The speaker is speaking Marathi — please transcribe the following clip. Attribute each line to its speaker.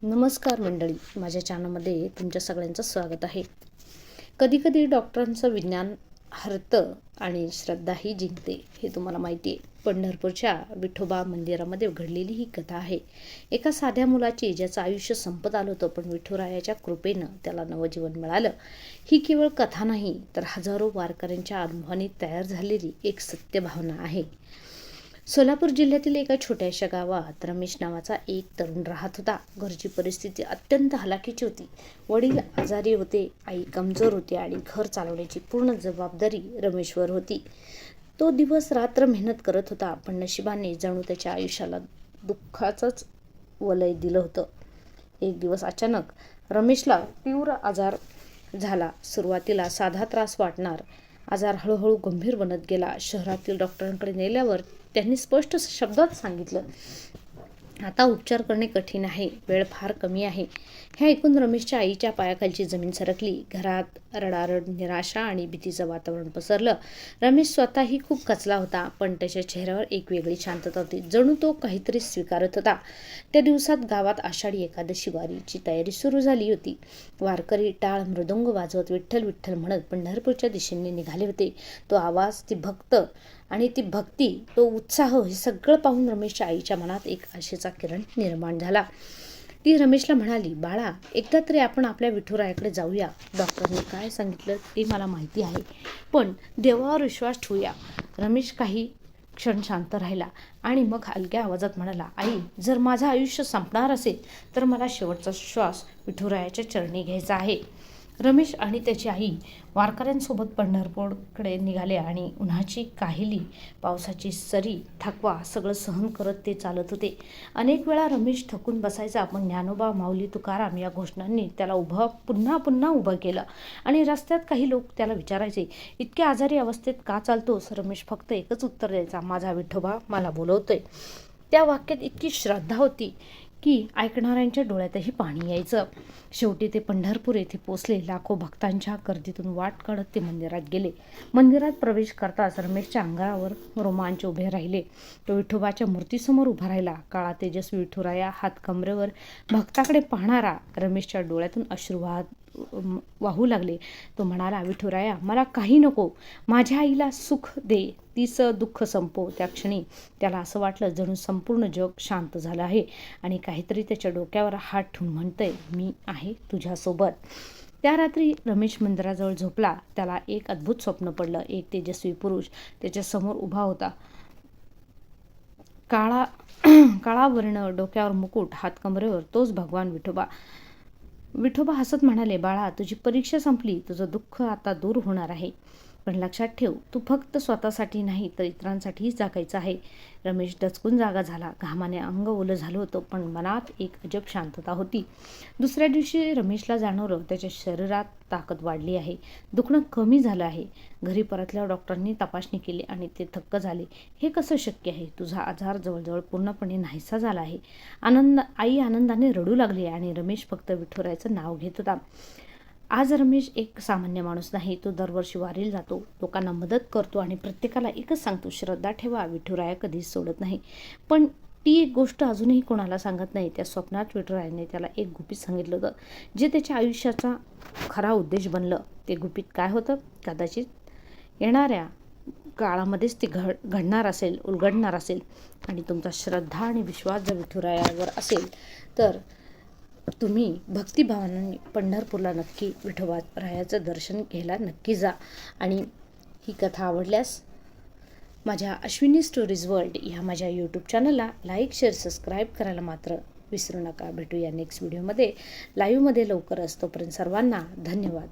Speaker 1: नमस्कार मंडळी, माझ्या चॅनलमध्ये तुमच्या सगळ्यांचं स्वागत आहे. कधीकधी डॉक्टरांचं विज्ञान हरतं आणि श्रद्धाही जिंकते, हे तुम्हाला माहिती आहे. पंढरपूरच्या विठोबा मंदिरामध्ये घडलेली ही कथा आहे. एका साध्या मुलाची ज्याचं आयुष्य संपत आलं होतं, पण विठुरायाच्या कृपेनं त्याला नवजीवन मिळालं. ही केवळ कथा नाही, तर हजारो वारकऱ्यांच्या अनुभवाने तयार झालेली एक सत्य भावना आहे. सोलापूर जिल्ह्यातील एका छोट्याशा गावात रमेश नावाचा एक तरुण राहत होता. घरची परिस्थिती अत्यंत हलाखीची होती. वडील आजारी होते, आई कमजोर होती आणि घर चालवण्याची पूर्ण जबाबदारी रमेशवर होती. तो दिवस रात्र मेहनत करत होता, पण नशिबाने जणू त्याच्या आयुष्याला दुःखाचंच वलय दिलं होतं. एक दिवस अचानक रमेशला तीव्र आजार झाला. सुरुवातीला साधा त्रास वाटणार आजार हळूहळू गंभीर बनत गेला. शहरातील डॉक्टरांकडे नेल्यावर त्यांनी स्पष्ट शब्दात सांगितलं, आता उपचार करणे कठीण आहे, वेळ फार कमी आहे. हे ऐकून रमेशच्या आईच्या पायाखालची जमीन सरकली. घरात रडारड, निराशा आणि भीतीचं वातावरण पसरलं. रमेश स्वतःही खूप खचला होता, पण त्याच्या चेहऱ्यावर एक वेगळी शांतता होती, जणू तो काहीतरी स्वीकारत होता. त्या दिवसात गावात आषाढी एकादशी वारीची तयारी सुरू झाली होती. वारकरी टाळ मृदंग वाजवत विठ्ठल विठ्ठल म्हणत पंढरपूरच्या दिशेने निघाले होते. तो आवाज, ती भक्त आणि ती भक्ती, तो उत्साह, हे सगळं पाहून रमेशच्या आईच्या मनात एक आशेचा किरण निर्माण झाला. ती रमेशला म्हणाली, बाळा, एकदा तरी आपण आपल्या विठुरायाकडे जाऊया. डॉक्टरांनी काय सांगितलं ते मला माहिती आहे, पण देवावर विश्वास ठेवूया. रमेश काही क्षण शांत राहिला आणि मग हलक्या आवाजात म्हणाला, आई, जर माझं आयुष्य संपणार असेल तर मला शेवटचा श्वास विठुरायाच्या चरणी घ्यायचा आहे. रमेश आणि त्याची आई वारकऱ्यांसोबत पंढरपूरकडे निघाले आणि उन्हाची काहिली, पावसाची सरी, थकवा सगळं सहन करत ते चालत होते. अनेक वेळा रमेश थकून बसायचा, पण ज्ञानोबा, माऊली, तुकाराम या घोषणांनी त्याला पुन्हा पुन्हा उभं केलं. आणि रस्त्यात काही लोक त्याला विचारायचे, इतक्या आजारी अवस्थेत का चालतोस? रमेश फक्त एकच उत्तर द्यायचा, माझा विठोबा मला बोलवतोय. त्या वाक्यात इतकी श्रद्धा होती की ऐकणाऱ्यांच्या डोळ्यातही पाणी यायचं. शेवटी ते पंढरपूर येथे पोचले. लाखो भक्तांच्या गर्दीतून वाट काढत ते मंदिरात गेले. मंदिरात प्रवेश करताच रमेशच्या अंगावर रोमांच उभे राहिले. तो विठोबाच्या मूर्तीसमोर उभा राहिला. काळा तेजस्वी विठुराया, हात कमरेवर, भक्ताकडे पाहणारा. रमेशच्या डोळ्यातून अश्रू वाहू लागले. तो म्हणाला, विठुराया, मला काही नको, माझ्या आईला सुख दे, तिचं दुःख संपव. त्या क्षणी त्याला असं वाटलं जणू संपूर्ण जग शांत झालं आहे आणि काहीतरी त्याच्या डोक्यावर हात ठेवून म्हणतंय, मी आहे तुझ्यासोबत. त्या रात्री रमेश मंदिराजवळ झोपला. त्याला एक अद्भुत स्वप्न पडलं. एक तेजस्वी पुरुष त्याच्यासमोर उभा होता. काळा वर्ण, डोक्यावर मुकुट, हात कमरेवर, तोच भगवान विठोबा. विठोबा हसत म्हणाले, बाळा, तुझी परीक्षा संपली, तुझं दुःख आता दूर होणार आहे. पण लक्षात ठेव, तू फक्त स्वतःसाठी नाही तर इतरांसाठीही जगायचं आहे. रमेश दचकून जागा झाला. घामाने अंग ओलं झालं होतं, पण मनात एक अजब शांतता होती. दुसऱ्या दिवशी रमेशला जाणवलं, त्याच्या शरीरात ताकद वाढली आहे, दुखणं कमी झालं आहे. घरी परतल्यावर डॉक्टरांनी तपासणी केली आणि ते थक्क झाले. हे कसं शक्य आहे? तुझा आजार जवळजवळ पूर्णपणे नाहीसा झाला आहे. आई आनंदाने रडू लागली आणि रमेश फक्त विठुरायाचं नाव घेत होता. आज रमेश एक सामान्य माणूस नाही. तो दरवर्षी वारीला जातो, लोकांना मदत करतो आणि प्रत्येकाला एकच सांगतो, श्रद्धा ठेवा, विठुराया कधीच सोडत नाही. पण ती एक गोष्ट अजूनही कोणाला सांगत नाही. त्या स्वप्नात विठुरायाने त्याला एक गुपित सांगितलं होतं, जे त्याच्या आयुष्याचा खरा उद्देश बनलं. ते गुपित काय होतं? कदाचित येणाऱ्या काळामध्येच ते उलगडणार असेल. आणि तुमचा श्रद्धा आणि विश्वास जर विठुरायावर असेल तर तुम्ही भक्तिभावाने पंढरपूरला नक्की विठोबारायाचं दर्शन घ्यायला नक्की जा. आणि ही कथा आवडल्यास माझ्या अश्विनी स्टोरीज वर्ल्ड ह्या माझ्या यूट्यूब चॅनलला लाईक, शेअर, सबस्क्राईब करायला मात्र विसरू नका. भेटूया नेक्स्ट व्हिडिओमध्ये, लाईव्हमध्ये लवकरच. तोपर्यंत सर्वांना धन्यवाद.